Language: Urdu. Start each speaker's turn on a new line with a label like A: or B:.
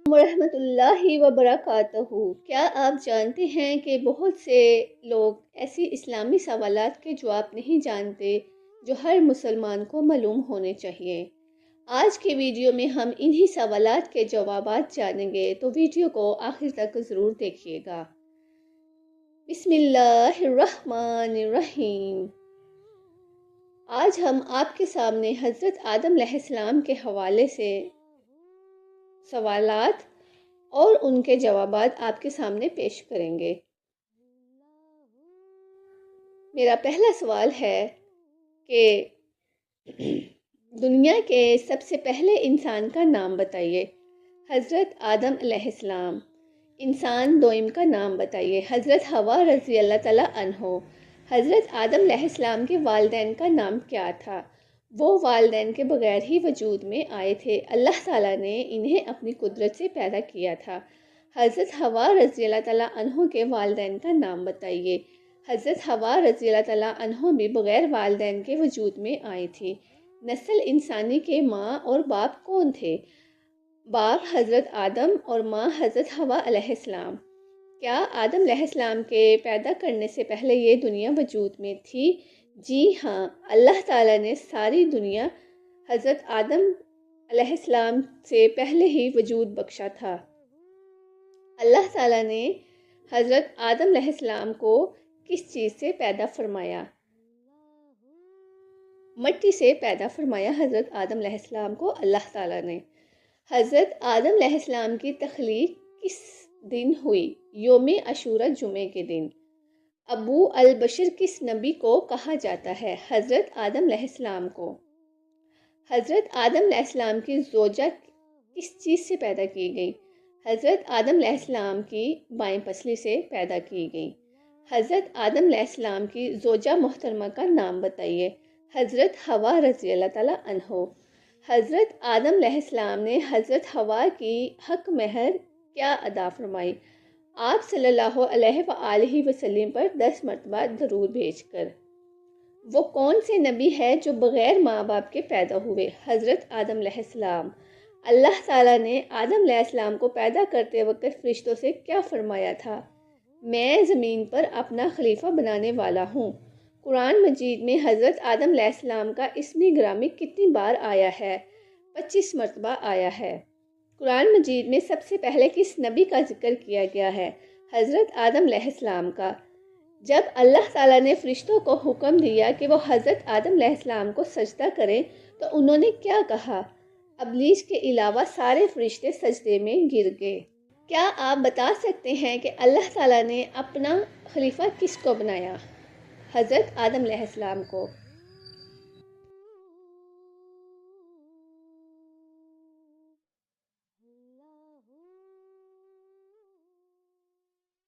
A: ورحمۃ اللہ وبرکاتہ۔ کیا آپ جانتے ہیں کہ بہت سے لوگ ایسی اسلامی سوالات کے جواب نہیں جانتے جو ہر مسلمان کو معلوم ہونے چاہیے۔ آج کے ویڈیو میں ہم انہی سوالات کے جوابات جانیں گے، تو ویڈیو کو آخر تک ضرور دیکھیے گا۔ بسم اللہ الرحمن الرحیم۔ آج ہم آپ کے سامنے حضرت آدم علیہ السلام کے حوالے سے سوالات اور ان کے جوابات آپ کے سامنے پیش کریں گے۔ میرا پہلا سوال ہے کہ دنیا کے سب سے پہلے انسان کا نام بتائیے۔ حضرت آدم علیہ السلام۔ انسان دوئم کا نام بتائیے۔ حضرت حوا رضی اللہ تعالیٰ عنہ۔ حضرت آدم علیہ السلام کے والدین کا نام کیا تھا؟ وہ والدین کے بغیر ہی وجود میں آئے تھے، اللہ تعالیٰ نے انہیں اپنی قدرت سے پیدا کیا تھا۔ حضرت حوا رضی اللہ تعالیٰ عنہ کے والدین کا نام بتائیے۔ حضرت حوا رضی اللہ تعالیٰ عنہ بھی بغیر والدین کے وجود میں آئی تھی۔ نسل انسانی کے ماں اور باپ کون تھے؟ باپ حضرت آدم اور ماں حضرت حوا علیہ السلام۔ کیا آدم علیہ السلام کے پیدا کرنے سے پہلے یہ دنیا وجود میں تھی؟ جی ہاں، اللہ تعالیٰ نے ساری دنیا حضرت آدم علیہ السلام سے پہلے ہی وجود بخشا تھا۔ اللہ تعالیٰ نے حضرت آدم علیہ السلام کو کس چیز سے پیدا فرمایا؟ مٹی سے پیدا فرمایا حضرت آدم علیہ السلام کو اللہ تعالیٰ نے۔ حضرت آدم علیہ السلام کی تخلیق کس دن ہوئی؟ یوم عاشوراء، جمعے کے دن۔ ابو البشر کس نبی کو کہا جاتا ہے؟ حضرت آدم علیہ السلام کو۔ حضرت آدم علیہ السلام کی زوجہ کس چیز سے پیدا کی گئی؟ حضرت آدم علیہ السلام کی بائیں پسلی سے پیدا کی گئی۔ حضرت آدم علیہ السلام کی زوجہ محترمہ کا نام بتائیے۔ حضرت حوا رضی اللہ تعالیٰ عنہ۔ حضرت آدم علیہ السلام نے حضرت حوا کی حق مہر کیا ادا فرمائی؟ آپ صلی اللہ علیہ وآلہ وسلم پر 10 مرتبہ درود بھیج کر۔ وہ کون سے نبی ہے جو بغیر ماں باپ کے پیدا ہوئے؟ حضرت آدم علیہ السلام۔ اللہ تعالیٰ نے آدم علیہ السلام کو پیدا کرتے وقت فرشتوں سے کیا فرمایا تھا؟ میں زمین پر اپنا خلیفہ بنانے والا ہوں۔ قرآن مجید میں حضرت آدم علیہ السلام کا اسم گرامی کتنی بار آیا ہے؟ 25 مرتبہ آیا ہے۔ قرآن مجید میں سب سے پہلے کس نبی کا ذکر کیا گیا ہے؟ حضرت آدم علیہ السلام کا۔ جب اللہ تعالیٰ نے فرشتوں کو حکم دیا کہ وہ حضرت آدم علیہ السلام کو سجدہ کریں تو انہوں نے کیا کہا؟ ابلیس کے علاوہ سارے فرشتے سجدے میں گر گئے۔ کیا آپ بتا سکتے ہیں کہ اللہ تعالیٰ نے اپنا خلیفہ کس کو بنایا؟ حضرت آدم علیہ السلام کو۔